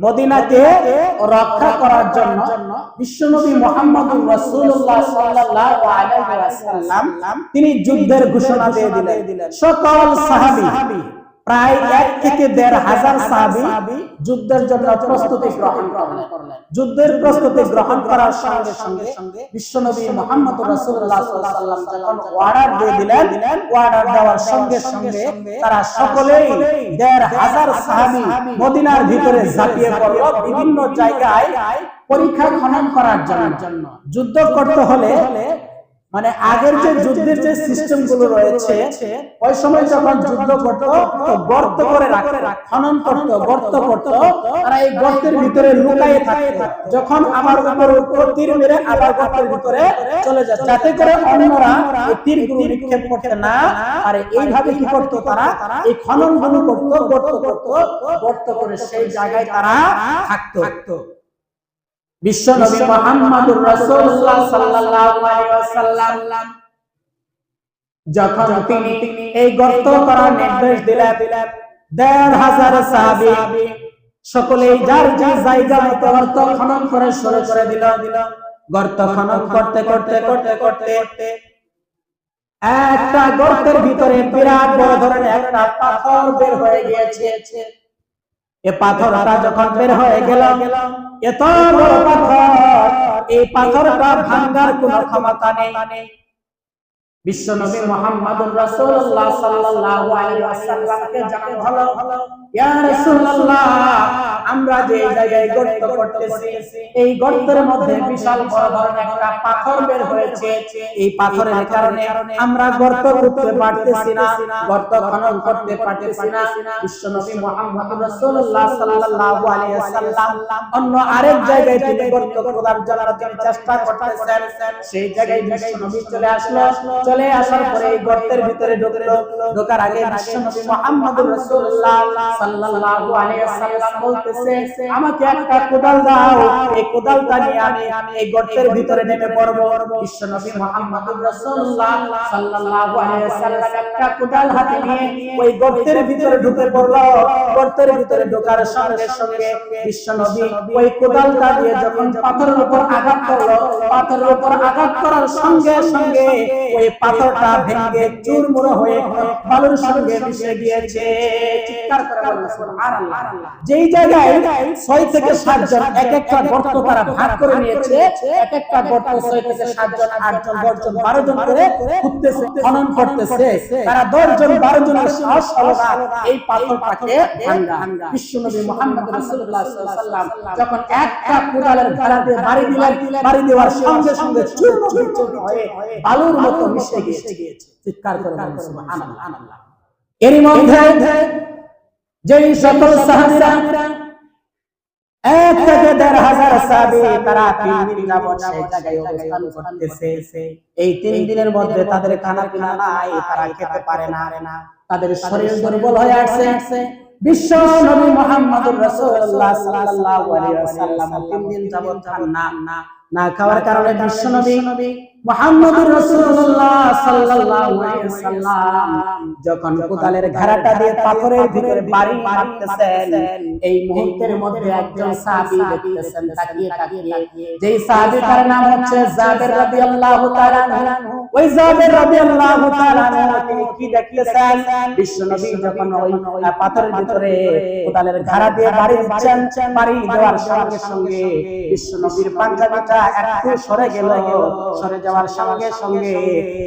মদিনাকে রক্ষা করার জন্য বিশ্বনবী মুহাম্মদুর রাসূলুল্লাহ সাল্লাল্লাহু আলাইহি ওয়াসাল্লাম তিনি যুদ্ধের ঘোষণা দিয়ে দিলেন। সকল সাহাবী প্রায় 1 থেকে 1,500 সাহাবী যুদ্ধের জন্য প্রস্তুতি গ্রহণ করলেন। যুদ্ধের প্রস্তুতি গ্রহণ করার সঙ্গে সঙ্গে বিশ্বনবী মুহাম্মদুর রাসূলুল্লাহ সাল্লাল্লাহু আলাইহি ওয়াসাল্লাম যখন অর্ডার দিয়ে দিলেন, অর্ডার দেওয়ার সঙ্গে সঙ্গে তারা সকলেই 1,500 সাহাবী মদিনার ভিতরে ঝাঁপিয়ে পড়ল বিভিন্ন জায়গায় পরীক্ষা খনন করার জন্য। যুদ্ধ করতে হলে মানে আগের যে যুদ্ধের যে সিস্টেম গুলো রয়েছে ওই সময় যখন যুদ্ধ করত গর্ত করে রাখতো, খনন করত, গর্ত করত, তারা এই গর্তের ভিতরে লুকিয়ে থাকতো। যখন আবার উপর তীর মেরে আবার গর্তের ভিতরে চলে যায়, যাতে করে অন্যরা এই তীরগুলো নিক্ষেপ করতে না পারে। এইভাবে কি করত তারা? এই খনন গুলো করত, গর্ত করে সেই জায়গায় তারা থাকতো। বিশ্বনবী মুহাম্মদুর রাসূলুল্লাহ সাল্লাল্লাহু আলাইহি ওয়াসাল্লাম যখন তিনি এই গর্ত করার নির্দেশ দিলেন, 1,500 সাহাবী সকলেই যার যে জায়গা মতো গর্ত খনন করে শুরু করে দিল। গর্ত খনন করতে একটা গর্তের ভিতরে বিরাট বড় ধরনের একটা পাথর বের হয়ে গিয়েছে। এই পাথরটা যখন বের হয়ে গেল, এত বড় পাথর, এই পাথরটা ভাঙার কোনো ক্ষমতা নেই। বিশ্বনবী মুহাম্মদুর রাসূলুল্লাহ সাল্লাল্লাহু আলাইহি ওয়াসাল্লামকে জানানো হলো, ইয়া রাসূলুল্লাহ, আমরা যে জায়গায় গর্ত করতেছি এই গর্তের মধ্যে বিশাল বড় ধরনের একটা পাথর বের হয়েছে। এই পাথরের কারণে আমরা গর্ত করতে পারতেছি না, গর্ত খনন করতে পারতেছি না। বিশ্বনবী মুহাম্মদুর রাসূলুল্লাহ সাল্লাল্লাহু আলাইহি ওয়াসাল্লাম অন্য আরেক জায়গায় তিনি গর্ত খোদার জন্য তিনি চেষ্টা করতেছেন। সেই জায়গায় বিশ্বনবী চলে আসার পরে এই গর্তের ভিতরে ঢোকার আগে বিশ্বনবী মুহাম্মদুর রাসূলুল্লাহ সাল্লাল্লাহু আলাইহি ওয়াসাল্লাম বলতেছে, আমাকে একটা কোদাল দাও, এই কোদালটা নিয়ে আমি এই গর্তের ভিতরে নেমে পড়ব। বিশ্বনবী মুহাম্মদুর রাসূলুল্লাহ সাল্লাল্লাহু আলাইহি ওয়াসাল্লাম একটা কোদাল হাতে নিয়ে ওই গর্তের ভিতরে ঢুকে পড়ল। গর্তের ভিতরে ঢোকার সঙ্গে সঙ্গে বিশ্বনবী ওই কোদালটা দিয়ে যখন পাথরের উপর আঘাত করলো, পাথরের উপর আঘাত করার সঙ্গে সঙ্গে ওই পাথরটা ভেঙে চুরমুর হয়ে বালুর সঙ্গে মিশে গিয়েছে। চিৎকার করে বললেন সুবহানাল্লাহ। যেই জায়গায় 6 থেকে 7 জন এক একটা গর্ত তারা ভাগ করে নিয়েছে, এক একটা গর্ত 6 থেকে 7 জন, 8 জন, 10 জন, 12 জন করে খুঁড়তেছে, খনন করতেছে। তারা 10 জন 12 জনের সাহস হলো না এই পাথরটাকে ভাঙা। বিশ্বনবী মুহাম্মদ রাসূলুল্লাহ সাল্লাল্লাহু আলাইহি ওয়াসাল্লাম যখন একটা কোদালের ঘাড়া দিয়ে বাড়ি দিলেন, বাড়ি দেওয়ার সঙ্গে সঙ্গে চূর্ণ হয়ে বালুর মতো মিশে গিয়েছে। চিৎকার করে বলেন সুবহানাল্লাহ। এর মধ্যে যেই সকল সাহাবীরা 1 থেকে 1,500 সাহাবী তারা 3 দিন যাবত সেই জায়গায় অবস্থান করতেছে। এই 3 দিনের মধ্যে তাদের খানা পিনা নাই, তারা খেতে পারে না, তাদের শরীর দুর্বল হয়ে আসছে। বিশ্ব নবী মুহাম্মদুর রাসূলুল্লাহ সাল্লাল্লাহু আলাইহি ওয়াসাল্লাম 3 দিন যাবত না খাওয়ার কারণে বিশ্ব নবী মুহাম্মদুর রাসূলুল্লাহ সাল্লাল্লাহু আলাইহি ওয়াসাল্লাম যখন কোদালের ঘাড়াটা দিয়ে পাথরের ভিতরে বাড়ি মারতেছেন, এই মুহূর্তের মধ্যে একজন সাহাবী দেখতেছেন তাকিয়ে, যেই সাহাবীর নাম হচ্ছে জাবের রাদিয়াল্লাহু তাআলা আনহু। ওই জাবের রাদিয়াল্লাহু তাআলা আনহু তিনি কি দেখতেছেন? বিশ্বনবী যখন ওই পাথরের ভিতরে কোদালের ঘাড়া দিয়ে বাড়ি দিচ্ছেন, বাড়ি দেওয়ার সঙ্গে সঙ্গে বিশ্বনবীর পাঞ্জাবিটা একটু সরে গেল। সরে যাওয়ার সঙ্গে সঙ্গে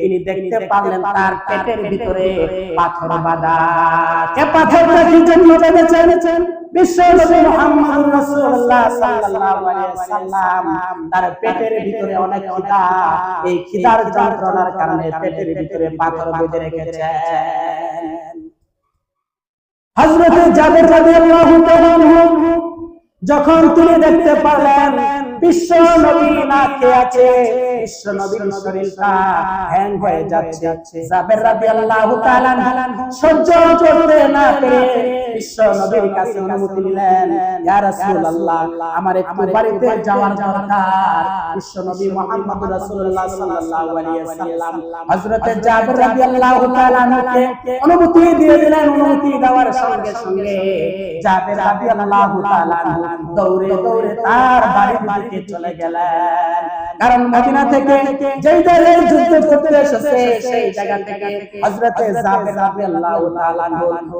তিনি দেখতে পারলেন তার পেটের ভিতরে পাথর বাঁধা। এই পাথরটা কি জন্য বেঁধেছেন? বিশ্বনবী মুহাম্মদুর রাসূলুল্লাহ সাল্লাল্লাহু আলাইহি ওয়াসাল্লাম তার পেটের ভিতরে অনেক খিদা, এই খিদার যন্ত্রণার কারণে পেটের ভিতরে পাথর বেঁধে রেখেছেন। হযরত জাবের রাদিয়াল্লাহু তাআলা আনহু যখন তিনি দেখতে পারলেন বিশ্ব নবী না খেয়ে আছে, বিশ্ব নবীর শরীরটা হ্যাং হয়ে যাচ্ছে। জাবের রাদিয়াল্লাহু তাআলা সহ্য করতে না পেরে বিশ্ব নবীর কাছে অনুমতি নিলেন, ইয়া রাসূলুল্লাহ আমার একটু বাড়িতে যাওয়ার দরকার। বিশ্ব নবী মুহাম্মদ রাসূলুল্লাহ সাল্লাল্লাহু আলাইহি ওয়াসাল্লাম হযরত জাবের রাদিয়াল্লাহু তাআলা কে অনুমতি দিয়ে দিলেন। অনুমতি দেওয়ার সঙ্গে সঙ্গে জাবের রাদিয়াল্লাহু তাআলা দৌড়ে দৌড়ে তার বাড়ির দিকে চলে গেলেন। কারণ মদিনা থেকে যেই জায়গায় যুদ্ধ করতে এসেছে সেই জায়গা থেকে হযরত জাবের রাদিয়াল্লাহু তাআলা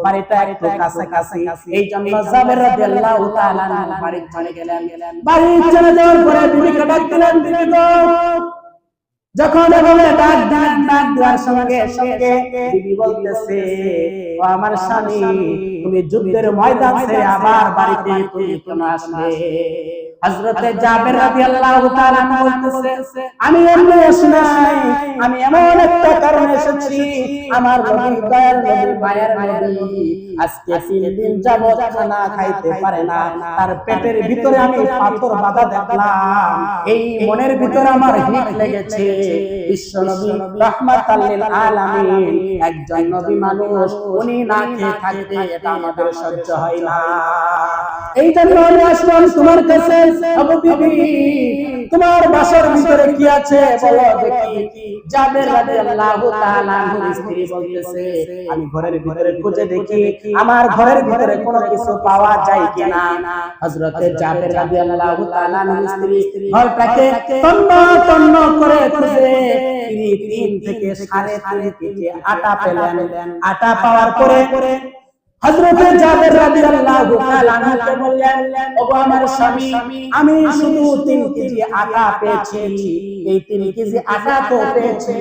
বাড়িটা একটু কাছাকাছি, এই জন্য জাবের রাদিয়াল্লাহু তাআলা বাড়ি চলে গেলেন। বাড়ি চলে যাওয়ার পরে বিবিকে ডাক দিলেন, বিবি গো, যখন এভাবে ডাক দেওয়ার সঙ্গে সঙ্গে বিবি বলতেছে, ও আমার স্বামী, তুমি যুদ্ধের ময়দান ছেড়ে আমার বাড়িতে তুমি কেন আসলে? হযরত জাবের রাদিয়াল্লাহু তাআলা বলতেছে, আমি এমনি আসি নাই, আমি এমন একটা কারণে এসেছি। আমার নবী, দয়ার নবী, মায়ের নবী আজকে 3 দিন যাবত খানা খাইতে পারে না। তার পেটের ভিতরে আমি পাথর বাঁধা দেখলাম, এই মনের ভিতরে আমার হিট লেগেছে। বিশ্ব নবী রাহমাতাল লিল আলামিন, একজন নবী মানুষ, উনি না খেয়ে থাকতে এটা আমাদের সহ্য হয় না। এই জন্য আমি আসলাম তোমার কাছে। আবু বিবি, তোমার বাসার ভিতরে কি আছে বলো দেখি। জাবের রাদিয়াল্লাহু তাআলা স্ত্রী বলতেছে, আমি ঘরের ভিতরে খুঁজে দেখি আমার ঘরের ভিতরে কোনো কিছু পাওয়া যায় কিনা। হযরত জাবের রাদিয়াল্লাহু তাআলা স্ত্রী ঘরটাকে তন্ন তন্ন করে খুঁজে 3 থেকে 3.5 কেজি আটা পেলেন। আটা পাওয়ার পরে হযরত জাবের রাদিয়াল্লাহু তাআলা কে বললেন, ওগো আমার স্বামী, আমি শুধু 3 কেজি আটা পেয়েছি। এই 3 কেজি আটা তো পেয়েছি,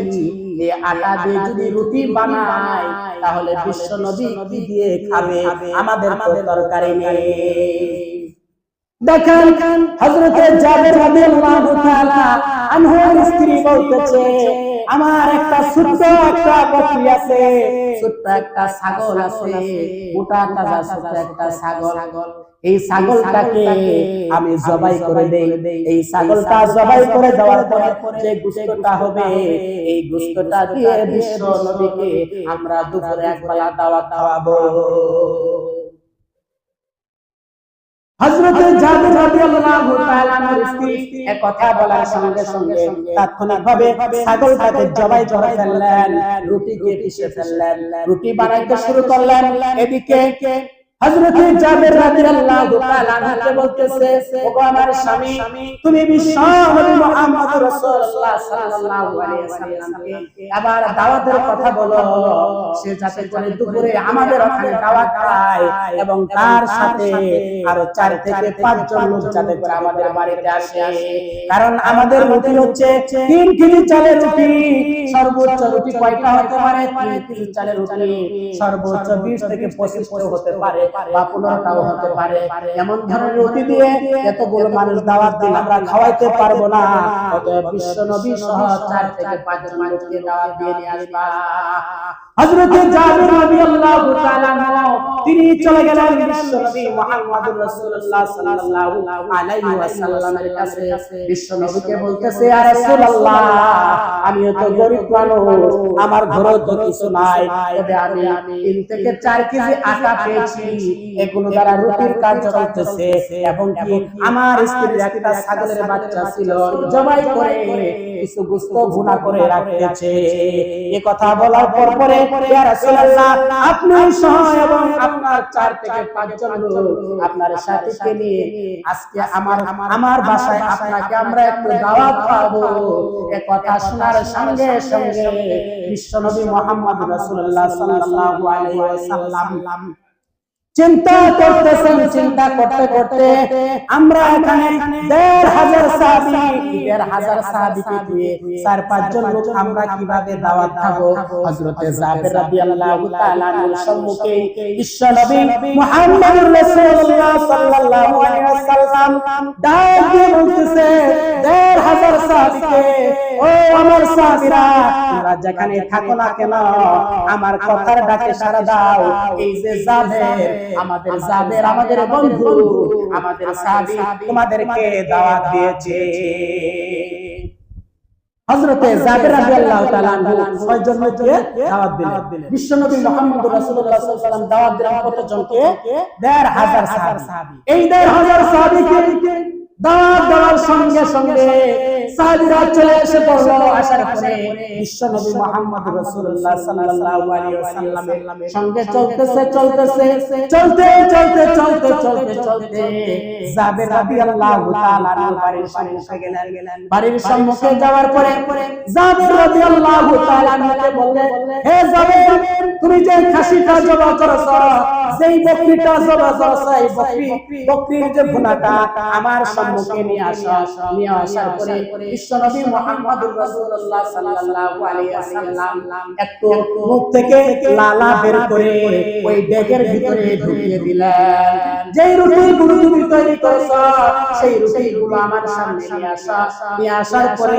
এই আটা দিয়ে যদি রুটি বানাই তাহলে বিশ্ব নবী কি দিয়ে খাবে? আমাদের তো তরকারি নেই। দেখেন হযরত জাবের রাদিয়াল্লাহু তাআলা আনহুর স্ত্রী বলতেছে, আমার একটা ছোট্ট একটা বকরি আছে, ছোট্ট একটা ছাগল আছে, মোটা তাজা ছোট্ট একটা ছাগল। এই ছাগলটাকে আমি জবাই করে দেই। এই ছাগলটা জবাই করে দেওয়ার পরে যে গোশতটা হবে, এই গোশতটা দিয়ে বিশ্ব নবীকে আমরা দুপুরে একবেলা দাওয়াত খাওয়াবো। হযরত জাবের রাদিয়াল্লাহু তাআলার স্ত্রী এই কথা বলার সঙ্গে সঙ্গে তাৎক্ষণিকভাবে ছাগলটাকে জবাই করে ফেললেন, রুটিকে পিষে ফেললেন, রুটি বানাইতে শুরু করলেন। এদিকে হযরত জাবের রাদিয়াল্লাহু তাআলা কে বলতেছে, ওগো আমার স্বামী, তুমি বিশ্ব নবী মুহাম্মদ রাসূলুল্লাহ সাল্লাল্লাহু আলাইহি ওয়াসাল্লামকে আবার দাওয়াতের কথা বলো, সে যাতে করে দুপুরে আমাদের ওখানে দাওয়াত খায় এবং তার সাথে আরো 4 থেকে 5 জন লোক যাতে করে আমাদের বাড়িতে আসে। কারণ আমাদের রুটি হচ্ছে 3 কেজি চালের রুটি। সর্বোচ্চ রুটি কয়টা হতে পারে? 3 কেজি চালের রুটি সর্বোচ্চ 20 থেকে 25 হতে পারে বা 15টাও হতে পারে। এমন ধরনের রুটি দিয়ে এতগুলো মানুষ দাওয়াত দিলে আমরা খাওয়াইতে পারবো না। অতএব বিশ্ব নবী সহ 4 থেকে 5 জন লোককে দাওয়াত দিয়ে নিয়ে আসবা। হযরত জাবের রাদিয়াল্লাহু তাআলা তিনি চলে গেলেন বিশ্ব নবী মুহাম্মদুর রাসূলুল্লাহ সাল্লাল্লাহু আলাইহি ওয়াসাল্লামের কাছে। বিশ্ব নবীকে বলতেছে, ইয়া রাসূলুল্লাহ, আমিও তো গরীব মানুষ, আমার ঘরে তো কিছু নাই, তবে আমি 3 থেকে 4 কেজি আটা পেয়েছি, এগুলো দ্বারা রুটির কাজ চলতেছে এবং কি আমার স্ত্রীর একটা ছাগলের বাচ্চা ছিল, জবাই করে কিছু গোশত ভুনা করে রাখতেছে। এই কথা বলার পরে, ইয়া রাসূলুল্লাহ, আপনি সহ এবং আপনার 4 থেকে 5 জন লোক আপনার সাথীকে নিয়ে আজকে আমার বাসায় আপনাকে আমরা একটু দাওয়াত খাওয়াবো। এই কথা শোনার সঙ্গে সঙ্গে বিশ্বনবী মুহাম্মদ রাসূলুল্লাহ সাল্লাল্লাহু আলাইহি ওয়াসাল্লাম চিন্তা করতেছেন। চিন্তা করতে করতে আমরা এখানে ১৫০০ সাহাবীকে দিয়ে ৪-৫ জন লোক আমরা কিভাবে দাওয়াত খাবো? হযরতে জাবের রাদিয়াল্লাহু তাআলা এর সম্মুখে বিশ্বনবী মুহাম্মদুর রাসূলুল্লাহ সাল্লাল্লাহু আলাইহি ওয়াসাল্লাম ডাক দিয়ে বলতেছে, ১৫০০ সাহাবীকে, ও আমার সাহাবীরা, তোমরা যেখানে থাকো না কেন আমার কথার ডাকে সাড়া দাও। এই যে জাবের, আমাদের জাবের, আমাদের বন্ধু, আমাদের সাহাবী তোমাদেরকে দাওয়াত দিয়েছে। হযরতে জাবের রাদিয়াল্লাহু তাআলা আনহু 6 জনকে দাওয়াত দিলেন। বিশ্বনবী মুহাম্মদ রাসূলুল্লাহ সাল্লাল্লাহু আলাইহি ওয়াসাল্লাম দাওয়াত দিলেন কতজনকে? ১৫০০ সাহাবী। এই ১৫০০ সাহাবীকে দাওয়াত দেওয়ার সঙ্গে সঙ্গে সাহাবীরা চলে এসে পড়লো। আসার পরে বিশ্বনবী মুহাম্মদ রাসূলুল্লাহ সাল্লাল্লাহু আলাইহি ওয়াসাল্লামের সঙ্গে চলতে জাবের রাদিয়াল্লাহু তাআলা বাড়ির সম্মুখে গেলেন। বাড়ির সম্মুখে যাওয়ার পরে জাবের রাদিয়াল্লাহু তাআলা বললেন, হে জাবের, তুমি যে খাসিটা জবাই করেছো, যেই বকরিটা জবাই করেছো, এই বকরির যে ভুনাটা আমার সম্মুখে নিয়ে আসার পরে বিশ্বনবী মুহাম্মদুর রাসূলুল্লাহ সাল্লাল্লাহু আলাইহি ওয়াসাল্লাম একটু মুখ থেকে লালা বের করে ওই ডেকের ভিতরে ঢুকিয়ে দিলেন। যেই রুটিগুলো তুমি তৈরি করেছো, সেই রুটিগুলো আমার সামনে নিয়ে আসার পরে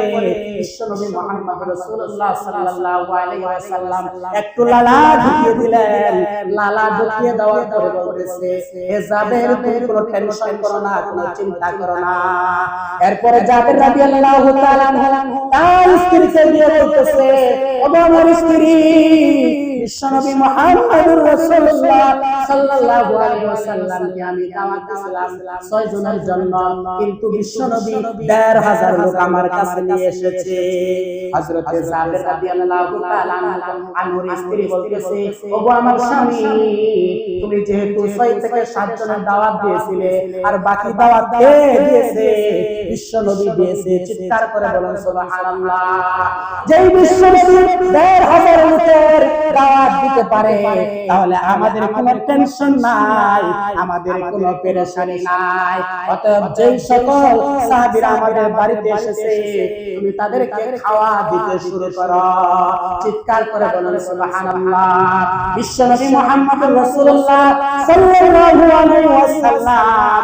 বিশ্বনবী মুহাম্মদ রাসূলুল্লাহ সাল্লাল্লাহু আলাইহি ওয়াসাল্লাম একটু লালা ঢুকিয়ে দিলেন। লালা ঢুকিয়ে দেওয়ার পরে বলতেছে, হে জাবের, তুমি কোনো টেনশন করো না, কোনো চিন্তা করো না। এরপরে জাবের রাদিয়াল্লাহু তাআলা তার স্ত্রীকে দিয়ে বলতেছে, ও আমার স্ত্রী, বিশ্বনবী মুহাম্মদুর রাসূলুল্লাহ সাল্লাল্লাহু আলাইহি ওয়াসাল্লামকে আমি দাওয়াত দিয়েছিলাম 6 জনের জন্য, কিন্তু বিশ্বনবী ১৫০০ লোক আমার কাছে নিয়ে এসেছে। হযরতে জাবের রাদিয়াল্লাহু তাআলা আনহুর স্ত্রী বলতেছে, ও আমার স্বামী, তুমি যেহেতু 6 থেকে 7 জনের দাওয়াত দিয়েছিলে, আর বাকি দাওয়াত কে দিয়েছে? বিশ্বনবী দিয়েছে। চিৎকার করে বলেন সুবহানাল্লাহ। যেই বিশ্বনবী ১৫০০ লোকের দাওয়াত দিতে পারে, তাহলে আমাদের কোনো টেনশন নাই, আমাদের কোনো পেরেশানি নাই। অতএব যেই সকল সাহাবীরা আমাদের বাড়িতে এসেছে, তুমি তাদেরকে খাওয়া দিতে শুরু করো। চিৎকার করে বলেন সুবহানাল্লাহ। বিশ্বনবী মুহাম্মদুর রাসূলুল্লাহ সাল্লাল্লাহু আলাইহি ওয়াসাল্লাম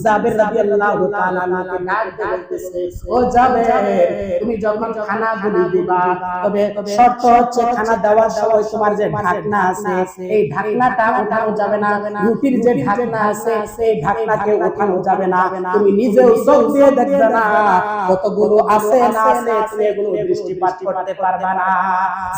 জাবের রাদিয়াল্লাহু তাআলা আনহুকে ডাক দিয়ে বলতেছে, ও জাবের, তুমি যখন খানাগুলো দিবা, তবে শর্ত হচ্ছে খানা দেওয়ার সময় তোমার যে ঢাকনা আছে, এই ঢাকনাটা উঠানো যাবে না। রুটির যে ঢাকনা আছে, এই ঢাকনাকে উঠানো যাবে না। তুমি নিজেও চোখ দিয়ে দেখবে না কতগুলো আছে না আছে, তুমি এগুলো দৃষ্টিপাত করতে পারবে না।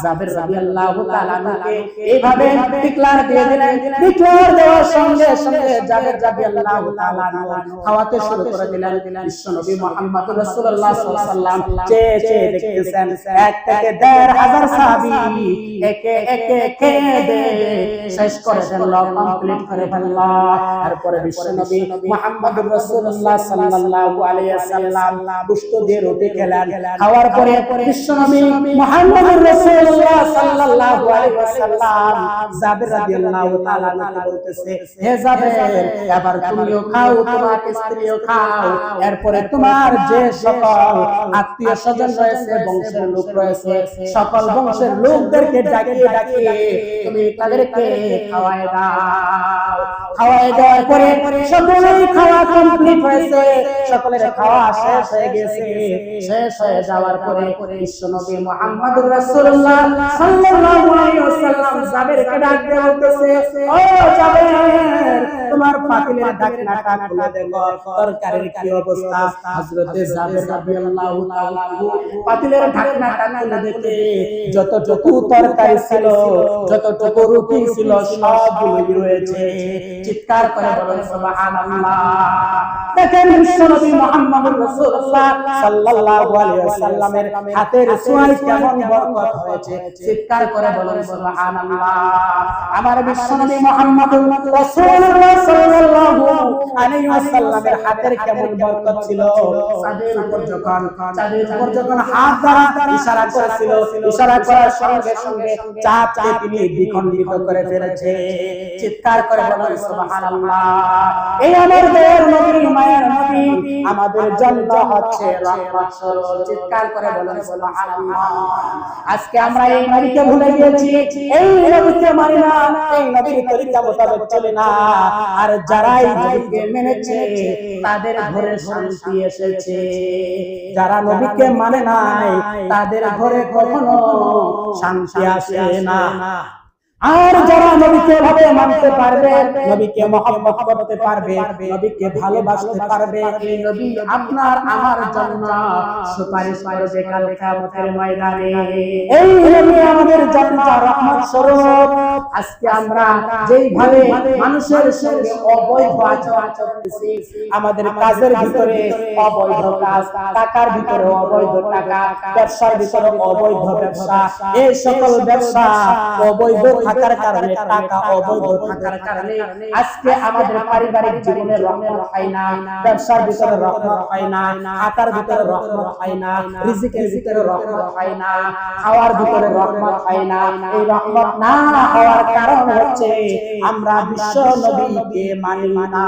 জাবের রাদিয়াল্লাহু তাআলা আনহুকে এইভাবে ডিক্লার দিয়ে দিলেন। ডিক্লার দেওয়ার সঙ্গে সঙ্গে জাবের রাদিয়াল্লাহু তাআলা আনহু খাওয়াতে শুরু করে দিলেন। বিশ্বনবী মুহাম্মদ রাসূলুল্লাহ সাল্লাল্লাহু আলাইহি ওয়াসাল্লাম চেয়ে দেখতেছেন, ১ থেকে ১৫০০ সাহাবী একে একে খেয়ে শেষ করে দিল, কমপ্লিট করে ফেলল। তারপরে বিশ্বনবী মুহাম্মদ রাসূলুল্লাহ সাল্লাল্লাহু আলাইহি ওয়াসাল্লাম গোশত দিয়ে রুটি খেলেন। খাওয়ার পরে বিশ্বনবী মুহাম্মদ রাসূলুল্লাহ সাল্লাল্লাহু আলাইহি ওয়াসাল্লাম জাবের রাদিয়াল্লাহু তাআলা আনহু বলতেছে, হে জাবের, এবার তুমিও খাও, তোমার স্ত্রীও খাও। এরপরে তোমার যে সকল আত্মীয় স্বজন রয়েছে, বংশের লোক রয়েছে, সকল বংশের লোকদেরকে ডাকিয়ে তুমি তাদেরকে খাওয়ায় দাও। খাওয়ায় দেওয়ার পরে সকলেই খাওয়া কমপ্লিট হয়েছে, সকলের খাওয়া শেষ হয়ে গেছে। শেষ হয়ে যাওয়ার পরে বিশ্বনবী মুহাম্মদুর রাসূলুল্লাহ সাল্লাল্লাহু আলাইহি ওয়াসাল্লাম জাবেরকে ডাক দিয়ে বলতেছে, ও জাবের, তোমার পাতিলের ঢাকনাটা খুলে দেখো, তরকারির কি অবস্থা। হযরতে জাবের রাদিয়াল্লাহু তাআলা পাতিলের ঢাকনাটা খুলে দেখে যতটুকু তরকারি ছিল, যতটুকু রুটি ছিল, সবগুলোই রয়েছে। চিৎকার করে বলেন সুবহানাল্লাহ। দেখেন বিশ্বনবী মুহাম্মদুর রাসূলুল্লাহ সাল্লাল্লাহু আলাইহি ওয়াসাল্লামের হাতের ছোঁয়ায় কেমন বরকত হয়েছে। চিৎকার করে বলেন সুবহানাল্লাহ। আমার বিশ্বনবী মুহাম্মদুর রাসূলুল্লাহ সাল্লাল্লাহু আলাইহি ওয়াসাল্লামের হাতের কেমন বরকত ছিল। চাঁদের উপর যখন হাত দ্বারা ইশারা করেছিল, ইশারা করার সঙ্গে সঙ্গে চাঁদকে তিনি দ্বিখণ্ডিত করে ফেলেছে। চিৎকার করে বলেন সুবহানাল্লাহ। এই আমাদের নবী, মায়ের নবী, আমাদের জন্য হচ্ছে রহমত স্বরূপ। চিৎকার করে বলেন সুবহানাল্লাহ। আজকে আমরা এই নবীকে ভুলে গিয়েছি, এই নবীকে মানি না, এই নবীর তরিকা মোতাবেক চলি না। আর যারা এই নবীকে মেনেছে তাদের ঘরে শান্তি এসেছে। যারা নবীকে মানে নাই তাদের ঘরে কখনো শান্তি আসে না। আর যারা নবীকে ভাবে মানতে পারবে, নবীকে মহব্বত করতে পারবে, নবীকে ভালোবাসতে পারবে, এই নবী আপনার আমার জন্য সুপারিশ করবে কাল কিয়ামতের ময়দানে। এই নবী আমাদের জন্য রহমত স্বরূপ। আজকে আমরা যেইভাবে মানুষের সঙ্গে অবৈধ আচরণ করতেছি, আমাদের কাজের ভিতরে অবৈধ কাজ, টাকার ভিতরে অবৈধ টাকা, ব্যবসার ভিতরে অবৈধ ব্যবসা, এই সকল ব্যবসা অবৈধ থাকার কারণে, টাকা অবৈধ থাকার কারণে আজকে আমাদের পারিবারিক জীবনে রহমত হয় না, ব্যবসার ভিতরে রহমত হয় না, হাতার ভিতরে রহমত হয় না, রিজিকের ভিতরে রহমত হয় না, খাওয়ার ভিতরে রহমত হয় না। এই রহমত না হওয়ার কারণ হচ্ছে আমরা বিশ্ব নবীকে মানি না।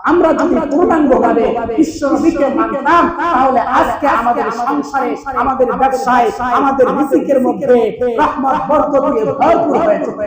আমরা যদি পূর্ণাঙ্গভাবে বিশ্ব নবীকে মানতাম, তাহলে আজকে আমাদের সংসারে, আমাদের ব্যবসায়, আমাদের রিজিকের মধ্যে রহমত বরকত দিয়ে ভরপুর হয়ে যেত।